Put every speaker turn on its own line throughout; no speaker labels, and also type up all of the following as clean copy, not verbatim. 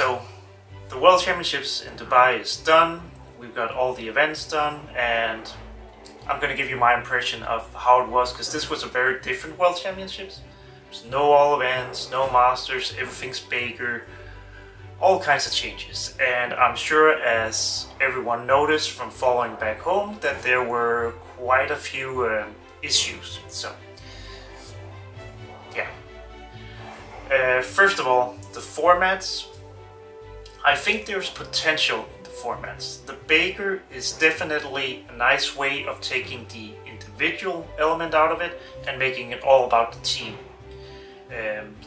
so the World Championships in Dubai is done. We've got all the events done, and I'm going to give you my impression of how it was, because this was a very different World Championships. There's no all events, no masters, everything's bigger, all kinds of changes. And I'm sure, as everyone noticed from following back home, that there were quite a few issues. So yeah, first of all, the formats. I think there's potential in the formats. The Baker is definitely a nice way of taking the individual element out of it and making it all about the team.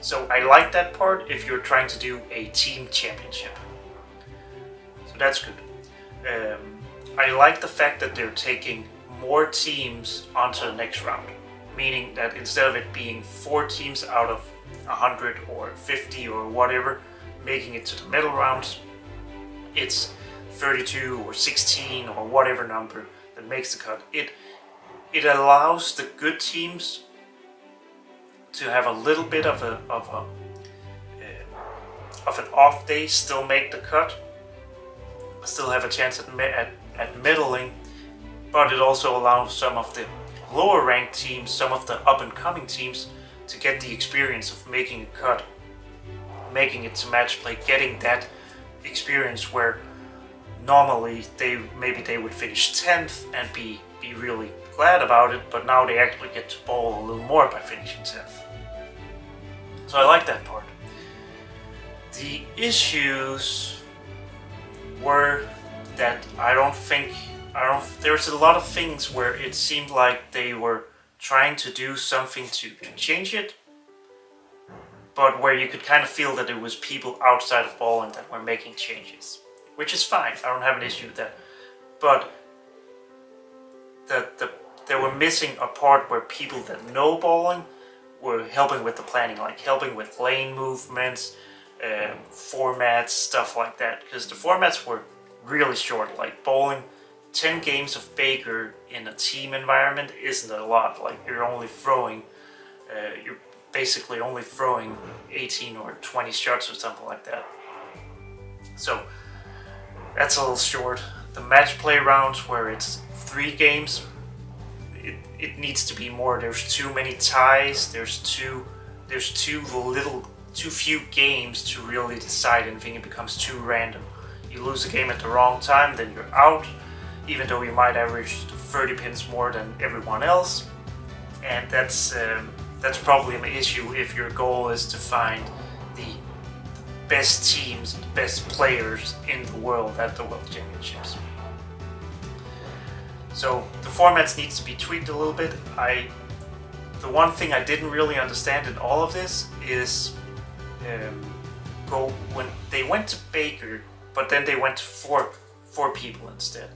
So I like that part if you're trying to do a team championship. So that's good. I like the fact that they're taking more teams onto the next round. Meaning that instead of it being 4 teams out of 100 or 50 or whatever, making it to the middle rounds, it's 32 or 16 or whatever number that makes the cut. It allows the good teams to have a little bit of an off day, still make the cut, still have a chance at middling, but it also allows some of the lower ranked teams, some of the up and coming teams, to get the experience of making a cut, making it to match play, getting that experience where normally maybe they would finish 10th and be really glad about it, but now they actually get to bowl a little more by finishing 10th. So I like that part. The issues were that there's a lot of things where it seemed like they were trying to do something to change it, but where you could kind of feel that it was people outside of bowling that were making changes, which is fine. I don't have an issue with that. But they were missing a part where people that know bowling were helping with the planning, like helping with lane movements, formats, stuff like that. Because the formats were really short, like bowling 10 games of Baker in a team environment isn't a lot. Like you're basically only throwing 18 or 20 shots or something like that. So that's a little short. The match play rounds, where it's 3 games, it needs to be more. There's too many ties. There's too few games to really decide anything. It becomes too random. You lose a game at the wrong time, then you're out, even though you might average 30 pins more than everyone else. And that's probably an issue if your goal is to find the best teams, the best players in the world at the World Championships. So the formats needs to be tweaked a little bit. The one thing I didn't really understand in all of this is when they went to Baker, but then they went to four people instead.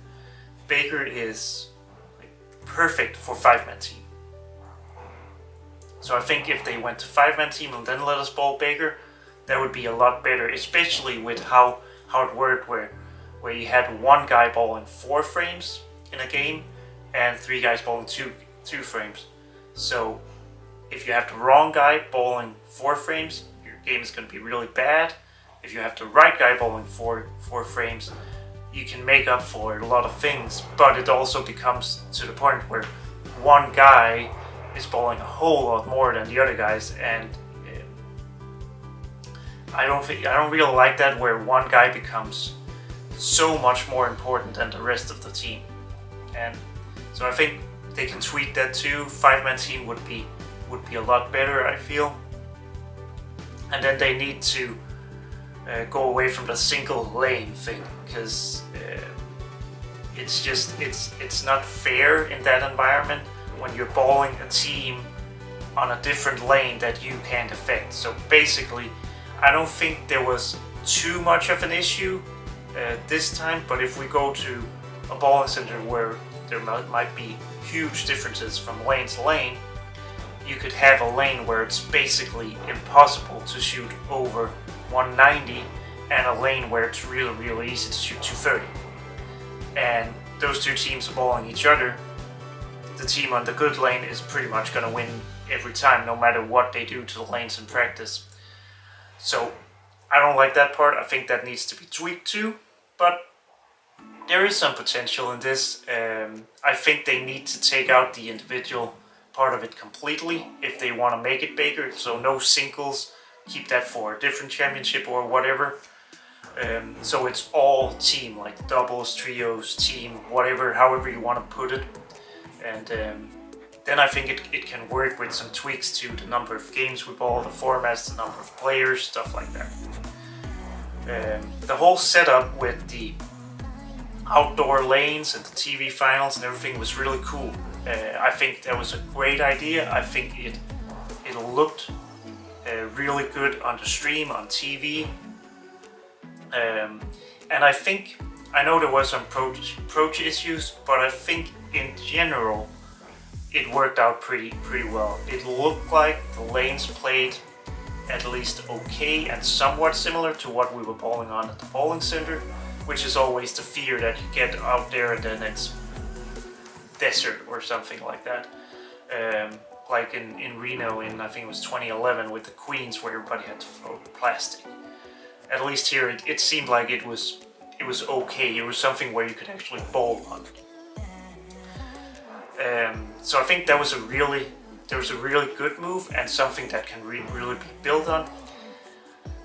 Baker is perfect for 5-man team. So I think if they went to 5-man team and then let us bowl Baker, that would be a lot better, especially with how it worked, where you had one guy bowling 4 frames in a game and 3 guys bowling two frames. So if you have the wrong guy bowling 4 frames, your game is going to be really bad. If you have the right guy bowling four frames, you can make up for a lot of things, but it also becomes to the point where one guy is bowling a whole lot more than the other guys, and I don't really like that, where one guy becomes so much more important than the rest of the team. And so I think they can tweak that too. 5-man team would be a lot better, I feel. And then they need to go away from the single lane thing, because it's not fair in that environment when you're bowling a team on a different lane that you can't affect. So basically, I don't think there was too much of an issue this time, but if we go to a bowling center where there might be huge differences from lane to lane, you could have a lane where it's basically impossible to shoot over 190 and a lane where it's really easy to shoot 230. And those two teams are bowling each other. The team on the good lane is pretty much going to win every time, no matter what they do to the lanes in practice. So I don't like that part. I think that needs to be tweaked too, but there is some potential in this. I think they need to take out the individual part of it completely if they want to make it bigger, so no singles, keep that for a different championship or whatever. So it's all team, like doubles, trios, team, whatever, however you want to put it. And then I think it can work with some tweaks to the number of games with ball, the formats, the number of players, stuff like that. The whole setup with the outdoor lanes and the TV finals and everything was really cool. I think that was a great idea. I think it looked really good on the stream, on TV. And I know there was some approach issues, but I think in general it worked out pretty well. It looked like the lanes played at least okay and somewhat similar to what we were bowling on at the bowling center, which is always the fear that you get out there and then it's desert or something like that. Like in Reno in, I think it was 2011 with the Queens, where everybody had to throw plastic. At least here it seemed like it was okay. It was something where you could actually bowl on it. So I think that was a really good move and something that can really be built on.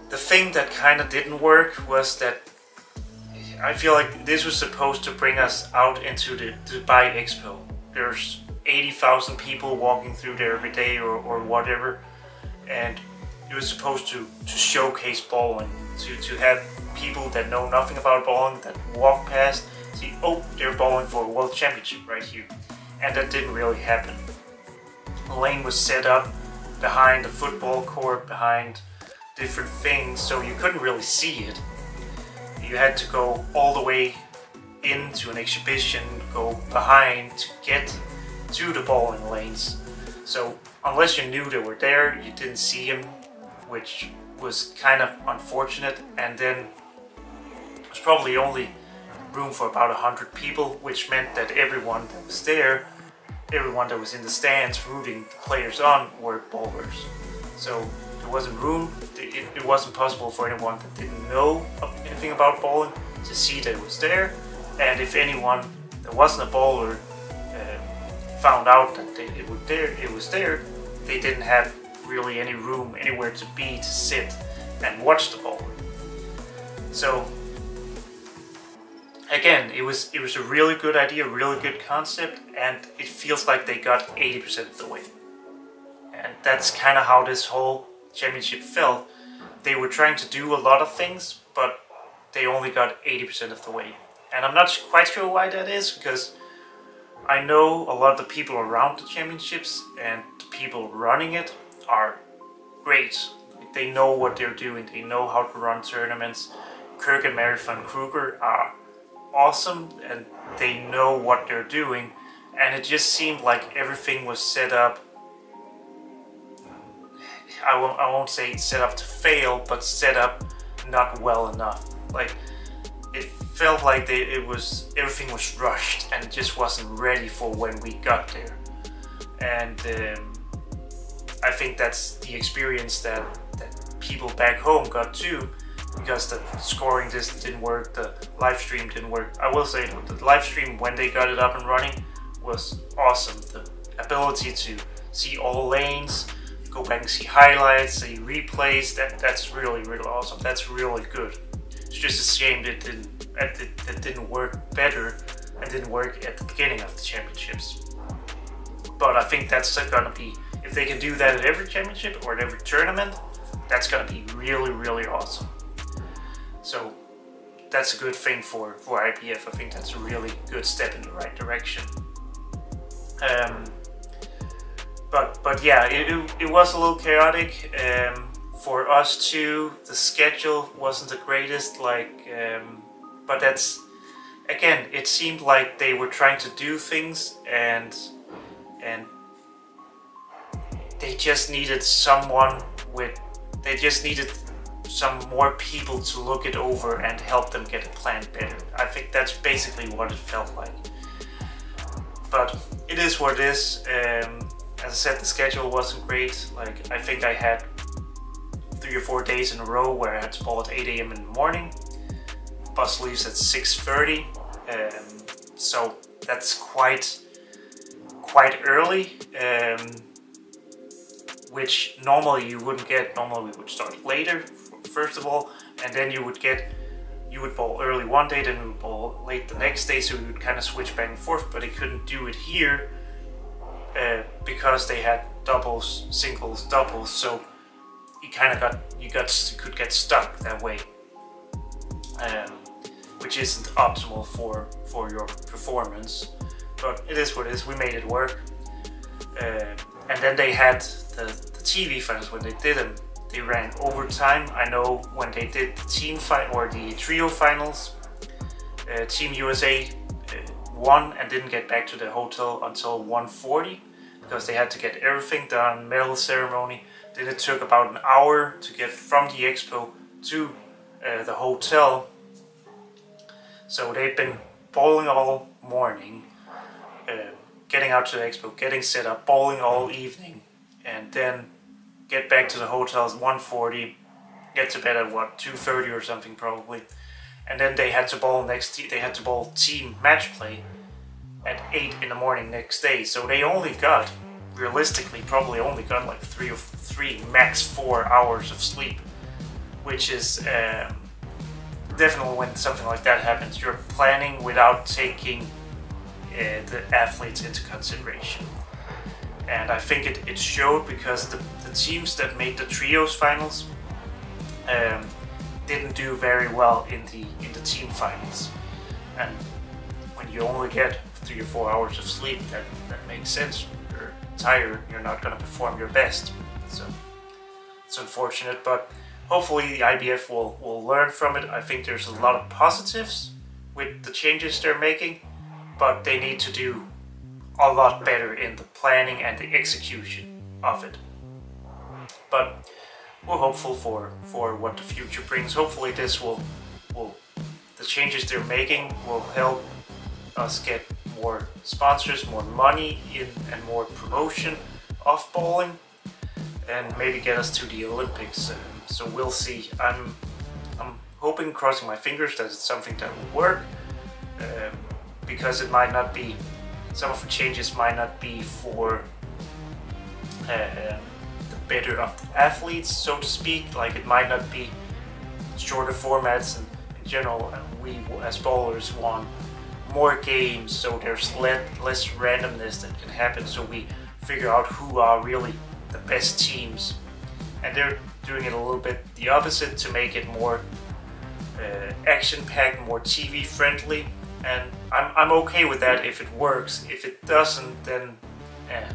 The thing that kind of didn't work was that I feel like this was supposed to bring us out into the Dubai Expo. There's 80,000 people walking through there every day or whatever, and it was supposed to showcase bowling, to have people that know nothing about bowling that walk past, see, oh, they're bowling for a world championship right here. And that didn't really happen. The lane was set up behind the football court, behind different things, so you couldn't really see it. You had to go all the way into an exhibition, go behind to get to the bowling lanes. So unless you knew they were there, you didn't see them, which was kind of unfortunate. And then there's probably only room for about 100 people, which meant that everyone that was there, everyone that was in the stands rooting the players on, were bowlers. So there wasn't room, it wasn't possible for anyone that didn't know anything about bowling to see that it was there. And if anyone that wasn't a bowler found out that it was there, they didn't have really any room anywhere to be, to sit and watch the bowling. So again, it was a really good idea, really good concept, and it feels like they got 80% of the way. And that's kind of how this whole championship felt. They were trying to do a lot of things, but they only got 80% of the way. And I'm not quite sure why that is, because I know a lot of the people around the championships and the people running it are great. They know what they're doing, they know how to run tournaments. Kirk and Mary van Kruger are awesome and they know what they're doing, and it just seemed like everything was set up, I won't say set up to fail, but set up not well enough. Like, it felt like everything was rushed and just wasn't ready for when we got there. And I think that's the experience that people back home got too, because the scoring didn't work, the live stream didn't work. I will say the live stream, when they got it up and running, was awesome. The ability to see all lanes, go back and see highlights, see replays, that's really awesome. That's really good. It's just a shame that it didn't work better and didn't work at the beginning of the championships. But I think that's gonna be, if they can do that at every championship or at every tournament, that's gonna be really awesome. So that's a good thing for IBF. I think that's a really good step in the right direction. But yeah, it was a little chaotic. For us too, the schedule wasn't the greatest. But that's, again, it seemed like they were trying to do things and they just needed someone with, they just needed some more people to look it over and help them get it planned better. I think that's basically what it felt like. But it is what it is. As I said, the schedule wasn't great. Like, I think I had 3 or 4 days in a row where I had to bowl at 8 a.m. in the morning. Bus leaves at 6:30, so that's quite early, which normally you wouldn't get. Normally we would start later, first of all, and then you would bowl early one day, then we would bowl late the next day, so we would kind of switch back and forth, but they couldn't do it here because they had doubles, singles, doubles, so you kind of could get stuck that way, which isn't optimal for your performance, but it is what it is. We made it work, and then they had the TV finals. When they did them, they ran overtime. I know when they did the team or the trio finals, Team USA won and didn't get back to the hotel until 1:40 because they had to get everything done, medal ceremony. Then it took about an hour to get from the Expo to the hotel. So they've been bowling all morning, getting out to the Expo, getting set up, bowling all evening, and then get back to the hotel at 1:40, get to bed at what, 2:30 or something probably, and then they had to bowl they had to bowl team match play at 8 in the morning next day. So they only got, realistically, probably only got like 3 max 4 hours of sleep, which is definitely, when something like that happens, you're planning without taking the athletes into consideration. And I think it showed, because the teams that made the trios finals didn't do very well in the team finals. And when you only get 3 or 4 hours of sleep, that makes sense. You're tired, you're not going to perform your best. So it's unfortunate, but hopefully the IBF will learn from it. I think there's a lot of positives with the changes they're making, but they need to do a lot better in the planning and the execution of it. But we're hopeful for what the future brings. Hopefully this the changes they're making will help us get more sponsors, more money in, and more promotion of bowling, and maybe get us to the Olympics. So we'll see. I'm hoping, crossing my fingers, that it's something that will work, because it might not be, some of the changes might not be for the better of the athletes, so to speak. Like, it might not be shorter formats, and in general, we as bowlers want more games, so there's less randomness that can happen, so we figure out who are really the best teams. And they're doing it a little bit the opposite, to make it more action-packed, more TV friendly, and I'm okay with that if it works. If it doesn't, then yeah.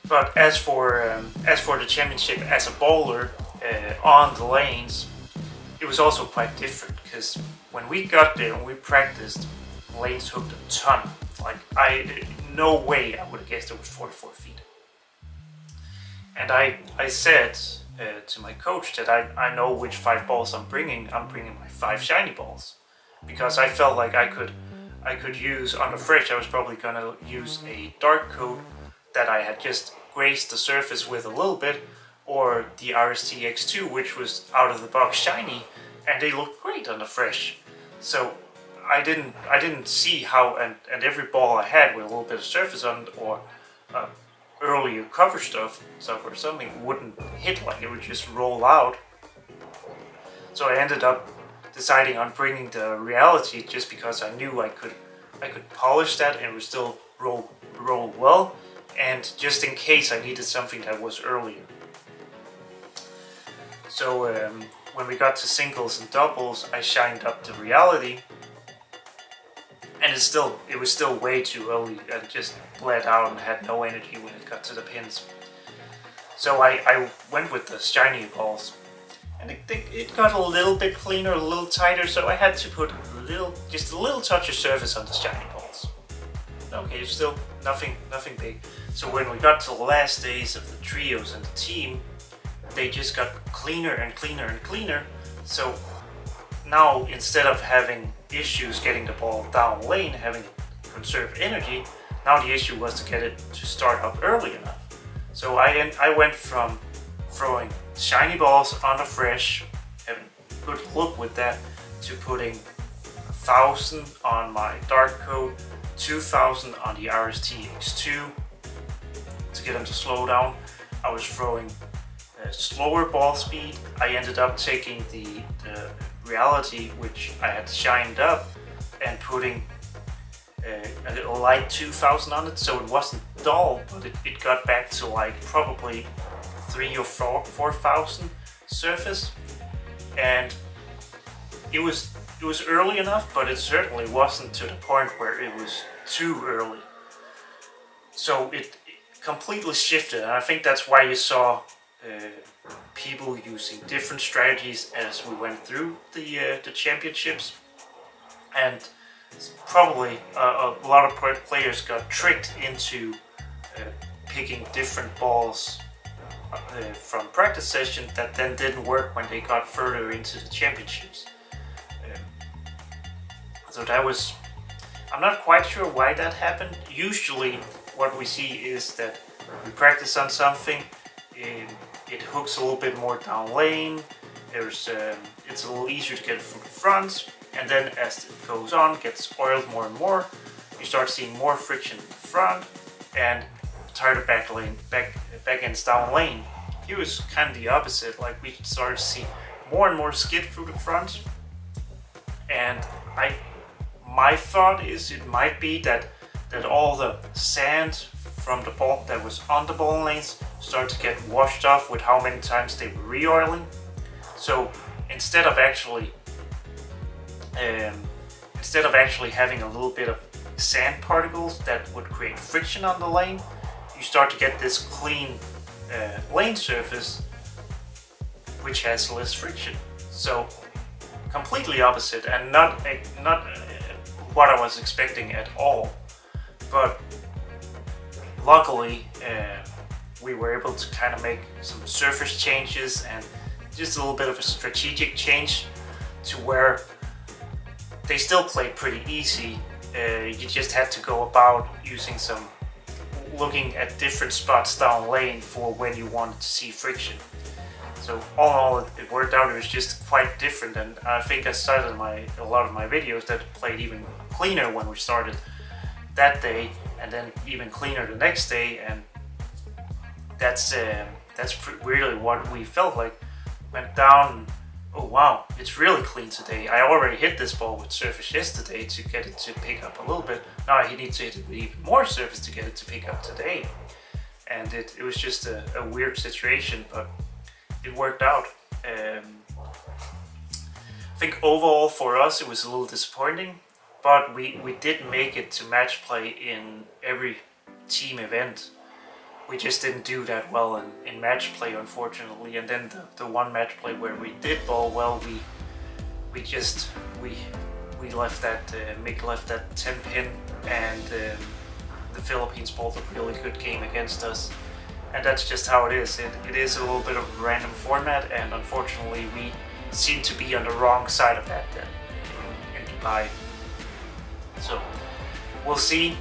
But as for the championship as a bowler on the lanes, it was also quite different, because when we got there and we practiced, lanes hooked a ton. Like, no way I would have guessed it was 44 feet. And I said to my coach that I know which 5 balls I'm bringing. I'm bringing my 5 shiny balls, because I felt like I could use, on the fresh, I was probably gonna use a dark coat that I had just grazed the surface with a little bit, or the RST X2, which was out of the box shiny, and they looked great on the fresh. So I didn't see how, and every ball I had with a little bit of surface on, or earlier cover stuff or something, wouldn't hit, like it would just roll out. So I ended up deciding on bringing the reality, just because I knew I could polish that and it would still roll well, and just in case I needed something that was earlier. So when we got to singles and doubles, I shined up the reality, and it was still way too early, and just bled out and had no energy when it got to the pins. So I went with the shiny balls, and it got a little bit cleaner, a little tighter, so I had to put just a little touch of surface on the shiny balls. Okay, still nothing big. So when we got to the last days of the trios and the team, they just got cleaner and cleaner and cleaner. So now, instead of having issues getting the ball down lane, having to conserve energy, now the issue was to get it to start up early enough. So I went from throwing shiny balls on the fresh, having good look with that, to putting 1,000 on my dark coat, 2,000 on the RST X2 to get them to slow down. I was throwing slower ball speed. I ended up taking the reality, which I had shined up, and putting a light 2,000 on it, so it wasn't dull, but it got back to like probably 3,000 or 4,000 surface, and it was early enough, but it certainly wasn't to the point where it was too early. So it completely shifted, and I think that's why you saw people using different strategies as we went through the championships, and probably a lot of players got tricked into picking different balls from practice session that then didn't work when they got further into the championships. So that was, I'm not quite sure why that happened. Usually what we see is that we practice on something, it hooks a little bit more down lane, it's a little easier to get it from the front, and then as it goes on, gets oiled more and more, you start seeing more friction in the front and tighter back ends down lane. Here was kind of the opposite, like we started to see more and more skid through the front, and my thought is it might be that all the sand from the ball that was on the ball lanes started to get washed off with how many times they were re-oiling. So instead of actually having a little bit of sand particles that would create friction on the lane, you start to get this clean lane surface which has less friction. So completely opposite, and not what I was expecting at all. But luckily we were able to kind of make some surface changes and just a little bit of a strategic change to where they still played pretty easy. You just had to go about looking at different spots down lane for when you wanted to see friction. So all in all, it worked out. It was just quite different, and I think I started a lot of my videos that played even cleaner when we started that day, and then even cleaner the next day, and that's really what we felt like. Went down, oh wow, it's really clean today. I already hit this ball with surface yesterday to get it to pick up a little bit. Now he needs to hit it with even more surface to get it to pick up today. And it was just a weird situation, but it worked out. I think overall for us it was a little disappointing, but we did make it to match play in every team event. We just didn't do that well in match play, unfortunately. And then the one match play where we did ball well, we left that Mick left that 10 pin, and the Philippines bowled a really good game against us. And that's just how it is. It is a little bit of a random format, and unfortunately we seem to be on the wrong side of that then in Dubai. So we'll see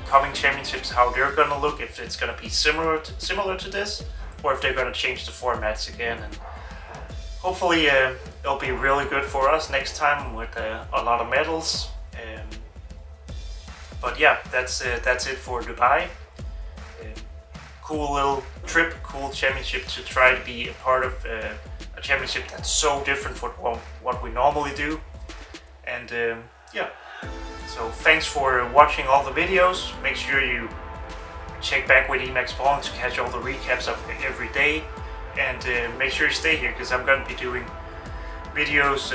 coming championships how they're gonna look, if it's gonna be similar to this, or if they're gonna change the formats again. And hopefully it'll be really good for us next time with a lot of medals. But yeah, that's it for Dubai. Cool little trip, cool championship to try to be a part of a championship that's so different from what we normally do. And yeah, so thanks for watching all the videos. Make sure you check back with Emax Bowling to catch all the recaps of every day, and make sure you stay here because I'm going to be doing videos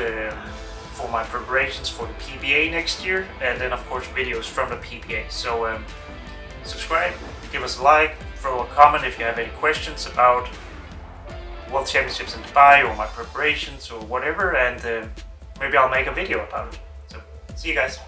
for my preparations for the PBA next year, and then of course videos from the PBA. So subscribe, give us a like, throw a comment if you have any questions about World Championships in Dubai or my preparations or whatever, and maybe I'll make a video about it. So see you guys.